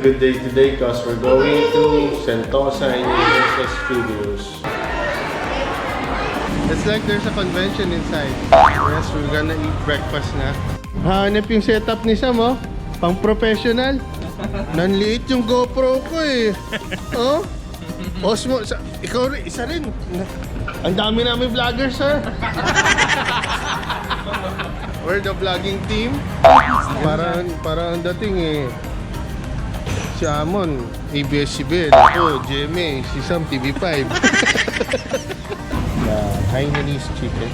good day today because we're going to Sentosa in Universal Studios. It's like there's a convention inside. Yes, we're gonna eat breakfast na. Hanap yung setup ni Sam, oh. Pang professional. Nanliit yung GoPro ko eh. Oh? Osmo, ikaw rin, isa rin. Ang dami namin vloggers, sir. We're the vlogging team. Para ang dating eh. Si Amon, ABS-CBN. Ako, GMA. Si Sam, TV5. Hainanese chicken.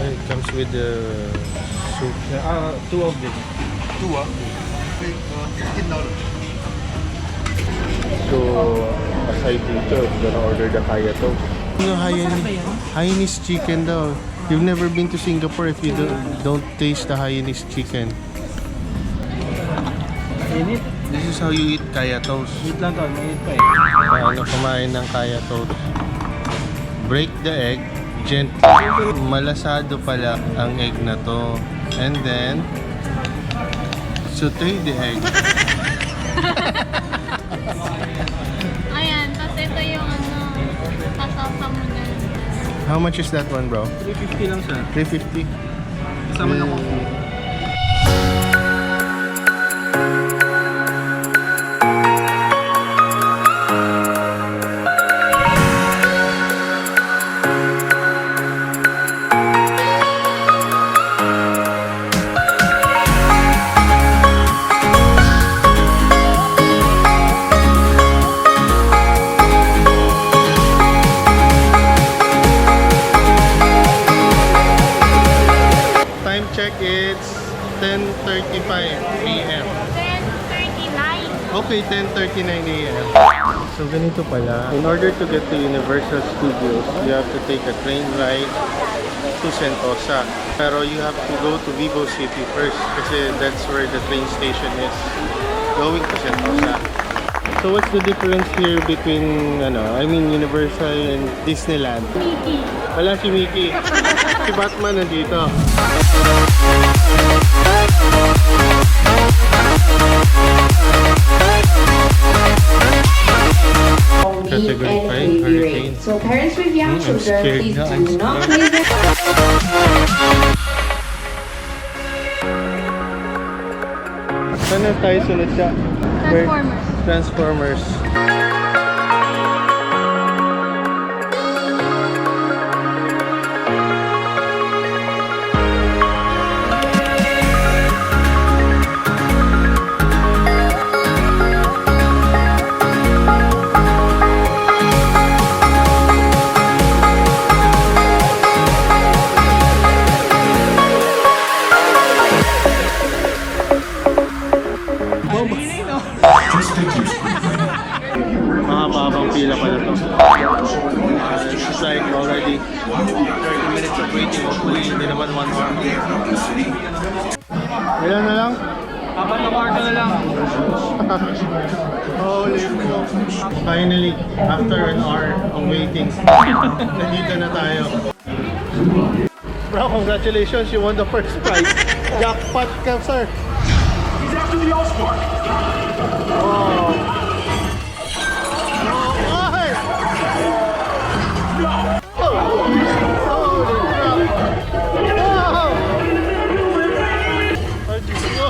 It comes with the soup. Two of them. Two, $15. So, aside dito, I'm gonna order the kaya toast. Yung Hainanese chicken daw. You've never been to Singapore if you don't taste the Hainanese chicken. Init. This is how you eat kaya toast. Init lang to, mainit pa eh. Paano kumain ng kaya toast? Break the egg gently. Malasado pala ang egg na to. And then, saute the egg. Ayan, tapos ito yung pasasa mo dyan. How much is that one, bro? 350 lang siya. 350? Kasama ng coffee. Check, it's 10:35 p.m. 10:39. Okay, 10:39 a.m. So ganito pala. In order to get to Universal Studios, you have to take a train ride to Sentosa. Pero you have to go to Vivo City first kasi that's where the train station is going to Sentosa. So what's the difference here between Universal and Disneyland? Mickey. Wala si Mickey. Si Batman nandito. Category 5, hurricane. So parents with young children, please na. do not play this. Saan na tayo sunod siya? Transformers. Transformers. Mahaba-habang pila pala to. It's like already 30 minutes of waiting. Hopefully, hindi naman 1 hour. Ilan na lang? Apat na kwarto na lang. Holy cow. Finally, after an hour of waiting, nandito na tayo. Bro, congratulations, you won the first prize. Jackpot ka, sir. He's after the All-Spark. Oh.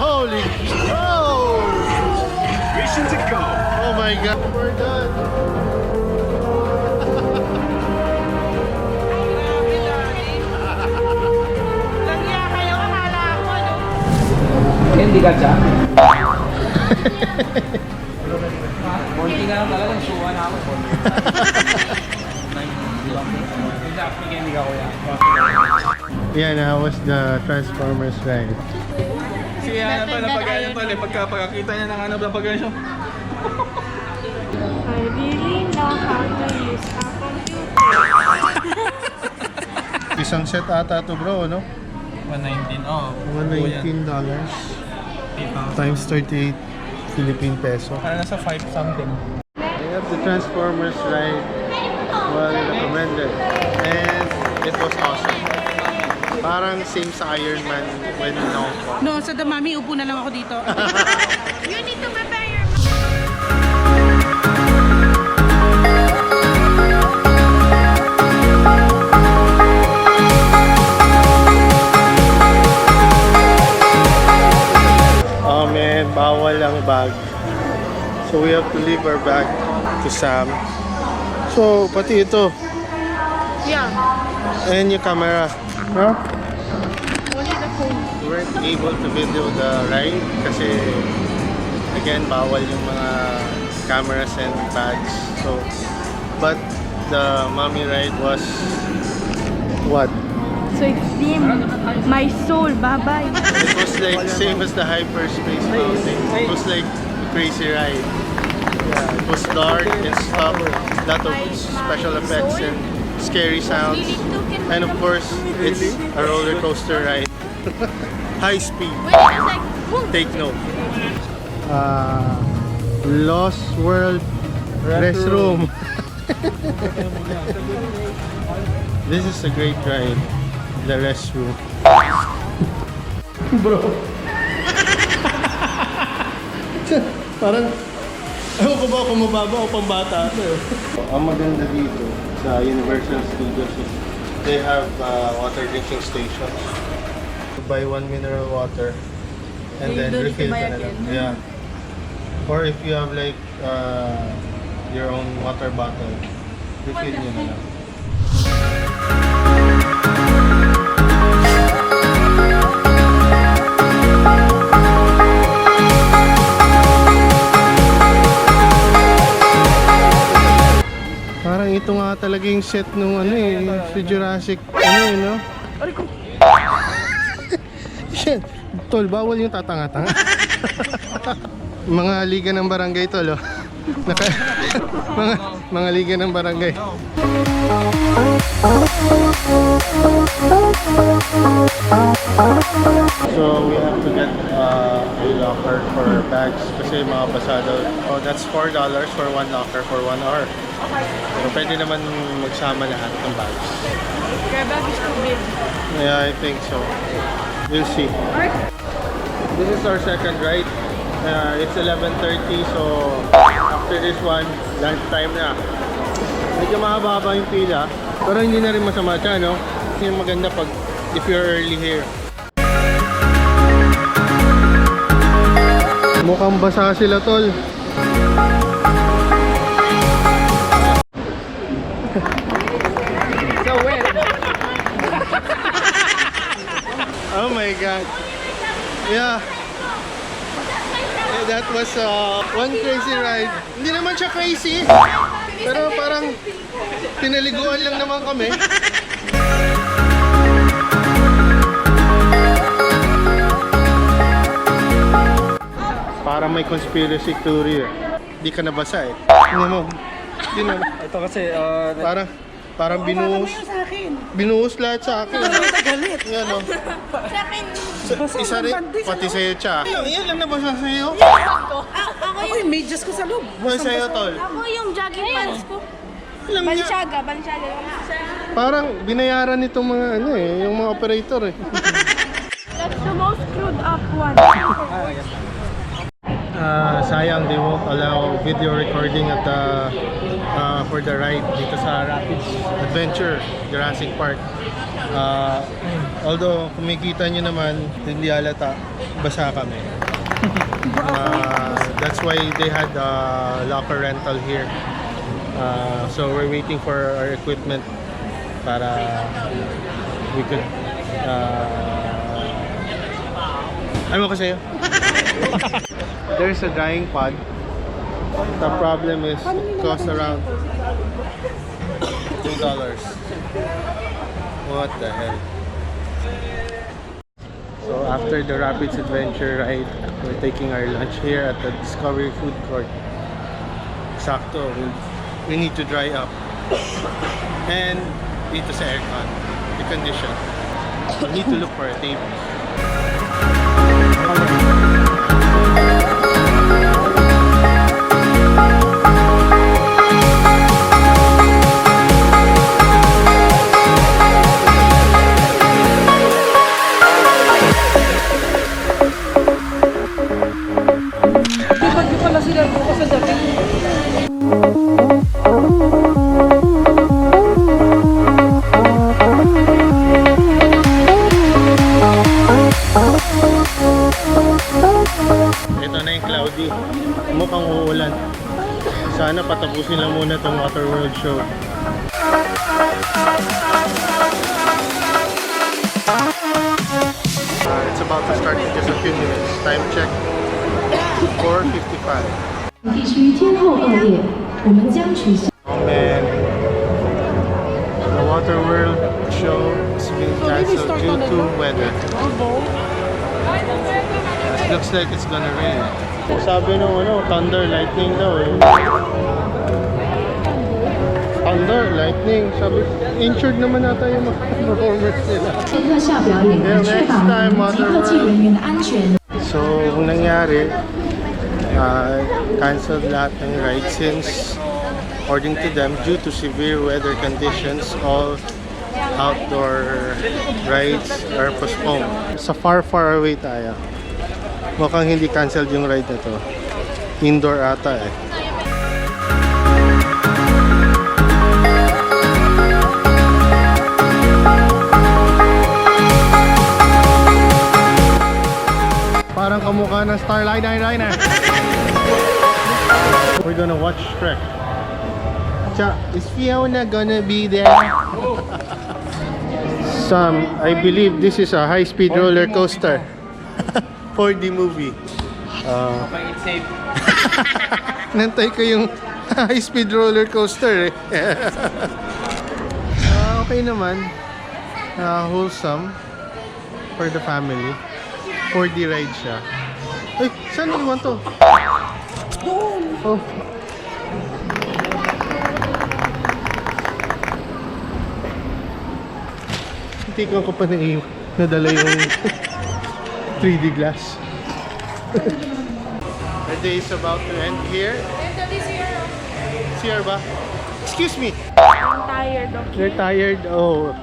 Holy cow! Mission to go. Oh my God, we're done. Hindi ka siya? Konti nga lang talaga, suwa na ako. Hindi ka kuya. Yeah, how was the Transformers ride? Si ano pala pag-ayan pala, pagkakita niya ng ano pag siya. I really know how to use a computer. Isang set ata to, bro, no? 119, oh. $119 times 38 Philippine peso. Para nasa 5 something. Yeah, the Transformers ride was recommended and it was awesome. Parang same sa Iron Man when in Hong Kong. No, sa Damami, upo na lang ako dito. You need to prepare your Oh man, bawal ang bag. So we have to leave our bag to Sam. So, pati ito. Yeah. And yung camera. No? Only the phone. We weren't able to video the ride kasi again, bawal yung mga cameras and bags. So, but the mommy ride was what? So extreme. My soul, bye-bye. It was like same as the hyperspace mountain. It was like a crazy ride. Yeah, it was dark and stuff. Lot of special effects and scary sounds. And of course, it's a roller coaster ride. High speed. Take note. Lost World Restroom. This is a great ride. The restroom. Bro. Parang, ewan ko ba kung mababa o pambata ito eh. Ang maganda dito sa Universal Studios is they have water drinking stations. Buy 1 mineral water and then refill ka na lang. Yeah. Or if you have like your own water bottle, refill nyo na lang. Parang ito nga talaga yung set nung ano eh, si Jurassic ano eh, no? Shit, tol, bawal yung tatanga-tanga. Mga liga ng barangay tol, oh. mga liga ng barangay. So we have to get a locker for bags kasi mga basado. Oh, that's $4 for 1 locker for 1 hour. Pero pwede naman magsama lahat ng bags. Your bag is too big. Yeah, I think so. We'll see. This is our second ride. It's 11:30, so after this one, lunch time na. Medyo mahaba yung pila, pero hindi na rin masama siya, no? Yung maganda pag if you're early here. Mukhang basa sila, tol. So wet. Oh my God. Yeah. That was one crazy ride. Hindi naman siya crazy. Pero parang pinaliguan lang naman kami. Parang may conspiracy theory eh. Di ka nabasa eh. Hindi mo. Hindi mo. Ito kasi, Parang binuhos lahat sa akin. galit. Yan o. Isa rin, pati sa'yo, Cha. Yan lang nabasa sa'yo. Ako yung medyas ko sa loob. Ano sa'yo, tol? Ako yung jogging pants ko. Alam niya. Balinsyaga. Parang binayaran nitong mga ano eh, yung mga operator eh. That's the most screwed up one. Sayang, they won't allow video recording at the for the ride dito sa Rapids Adventure Jurassic Park. Although kumikita nyo naman, hindi halata, basa kami. That's why they had locker rental here. So we're waiting for our equipment para we could ano ko sa'yo? There's a drying pod. The problem is it costs around $2. What the hell? So after the Rapids Adventure ride, we're taking our lunch here at the Discovery Food Court. Sakto, we need to dry up. And dito sa aircon, the condition. We need to look for a table. Sana patapusin lang muna itong Water World show. It's about to start in just a few minutes. Time check, 4:55. 地区天候恶劣，我们将取消。 Oh man, the Water World show is being cancelled due to weather. It looks like it's gonna rain. Sabi nung thunder, lightning daw eh. Thunder, lightning. Sabi, insured naman nata yung mga performers nila. 特效表演来确保我们及客机人员的安全。 So, kung nangyari, canceled lahat ng rides since, according to them, due to severe weather conditions, all outdoor rides are postponed. Sa far away tayo. Mukhang hindi canceled yung ride na to. Indoor ata eh. Parang kamukha ng Starliner. We're gonna watch Shrek. Cha, is Fiona gonna be there? Sam, I believe this is a high-speed roller coaster. 4D movie. Nantay ko yung high-speed roller coaster eh. Okay naman. Wholesome for the family. 4D ride siya. Ay, saan iwan to? Oh. Hindi ko pa nadala yung 3D glass. Our day is about to end here. CR ba? Excuse me. I'm tired, okay? You're tired? Oh.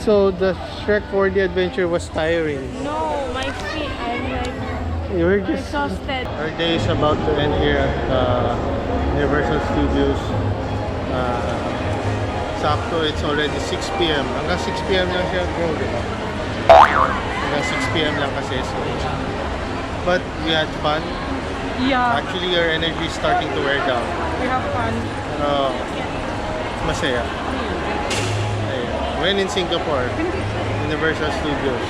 So the Shrek 4D adventure was tiring. No, my feet, I'm like You're just... exhausted. Our day is about to end here at Universal Studios. Sakto, it's already 6 p.m. Hanggang 6 p.m. lang siya, bro, di ba? Hanggang 6 p.m. lang kasi. So. But we had fun. Yeah, Actually, your energy is starting to wear down. we have fun. Pero, masaya. Ayun. When in Singapore, Universal Studios.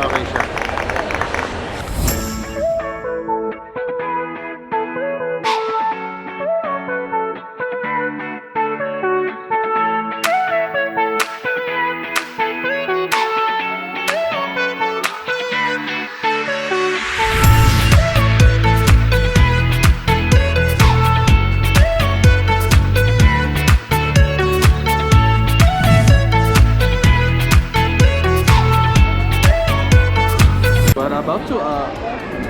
Okay siya. We're about to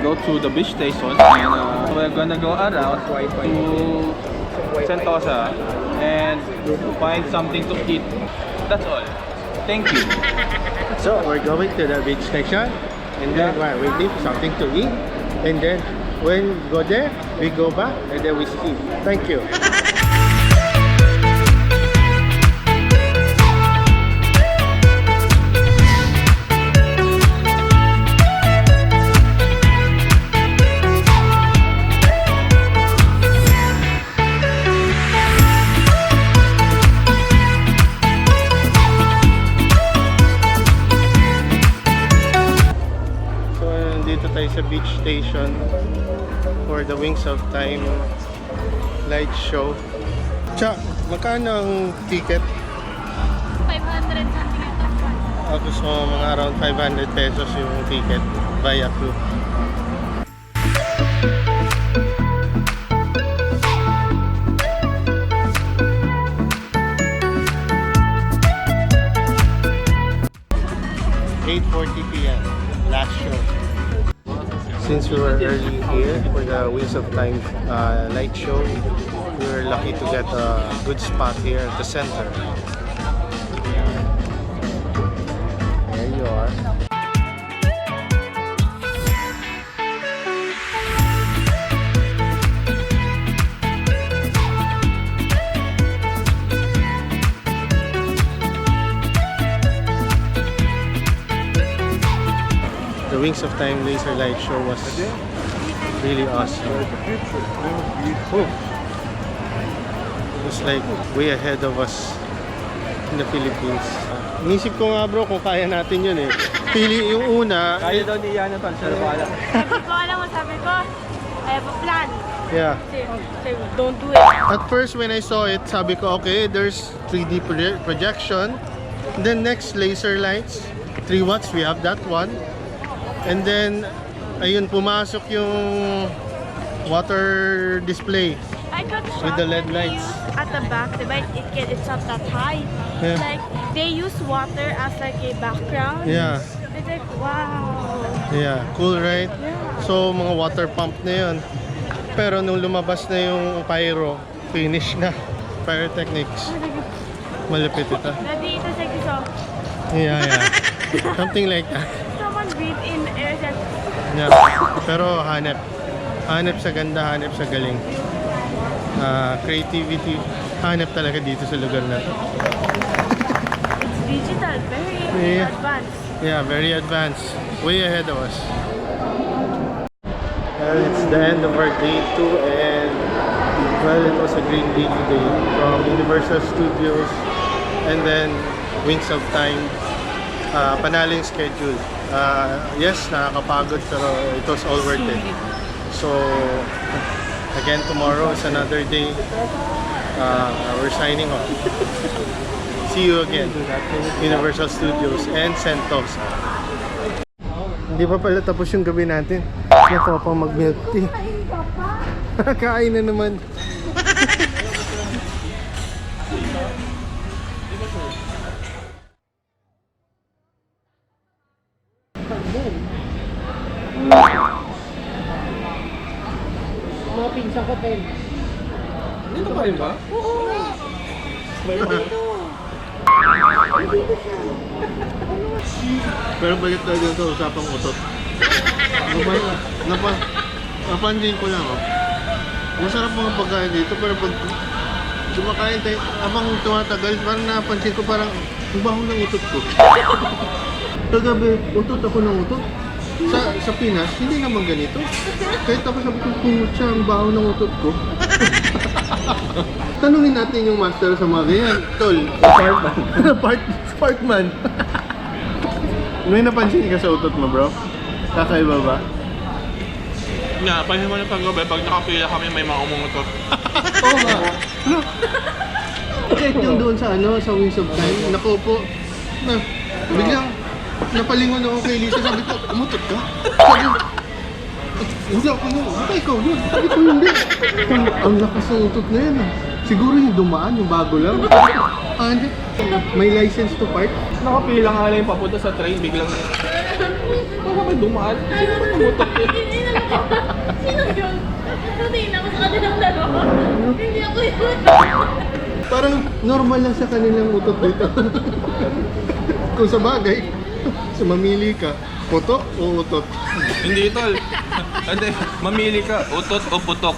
go to the beach station and we're gonna go around to Sentosa and find something to eat. That's all. Thank you. So, we're going to the beach station and then we leave something to eat. And then, when we go there, we go back and then we sleep. Thank you. Sa beach station for the Wings of Time light show. Cha, magkano ang ticket? 500 something ito. Tapos mga around 500 pesos yung ticket via Club. p.m. last show. Since we were early here for the Wheels of Time light show, we were lucky to get a good spot here at the center. There you are. The Wings of Time laser light show was really awesome. Oh, was like way ahead of us in the Philippines. Inisip ko nga bro kung kaya natin yun eh. Pili yung una. Kaya daw ni Yana tol, siya wala. sabi ko, I have a plan. Yeah. Say, don't do it. At first when I saw it, sabi ko okay, there's 3D projection. Then next, laser lights. 3 watts, we have that one. And then, ayun, pumasok yung water display. I got shocked With the LED when they lights. use at the back, diba? It's not that high. Yeah. Like, they use water as like a background. Yeah. It's like, wow. Yeah, cool right? Yeah. So, mga water pump na yun. Pero nung lumabas na yung pyro, finish na. Pyrotechnics. Malapit ito. Daddy, it's like this, oh. Yeah. Something like that. Someone breathe in air and Yeah. Pero hanep. Hanep sa ganda, hanep sa galing. Creativity. Hanep talaga dito sa lugar na to. it's digital, very Yeah. advanced. Yeah, very advanced. Way ahead of us. Well, it's the end of our day 2 and well, it was a great day today from Universal Studios and then Wings of Time. Panalo yung schedule. Yes, nakakapagod pero it was all worth it. So, again, tomorrow is another day. We're signing off. See you again, Universal Studios and Sentosa. Hindi pa pala tapos yung gabi natin. Nakuha pang mag-milk tea. Kain na naman. Mga pinsang hotel. Dito pa rin ba? Pero balik tayo dito sa usapang utot. Napansin ko lang, oh. Masarap mga pagkain dito, pero pag kumakain tayo, habang tumatagal, parang napansin ko parang ang baho ng utot ko. Kagabi, utot ako ng utot. Sa Pinas, hindi naman ganito. Kahit ako sabi ko, kumot siya, ang baho ng utot ko. Tanungin natin yung master sa mga ganyan. Tol, Sparkman. May napansin ka sa utot mo, bro? Kakaiba ba? Nga, pansin mo na paggabi, pag nakapila kami may mga umungutot. Oo nga. Kahit yung doon sa sa Wings of Time, nakaupo, biglang napalingon ako kay Lisa, sabi ko, umutot ka? Sabi ko, hindi ako yun, baka ikaw yun. Sabi ko, hindi. Ang lakas ng utot na yan. Siguro yung dumaan, yung bago lang. Hindi. May license to park? Nakapila nga lang yung papunta sa train, biglang baka may dumaan. Sino ba umutot yun? Sino yun? Natingin ako sa kanilang dalawa. Hindi ako yun. Parang normal lang sa kanilang utot dito. Kung sa bagay, mamili ka, putok o utot? Hindi tol. Hindi, mamili ka, utot o putok.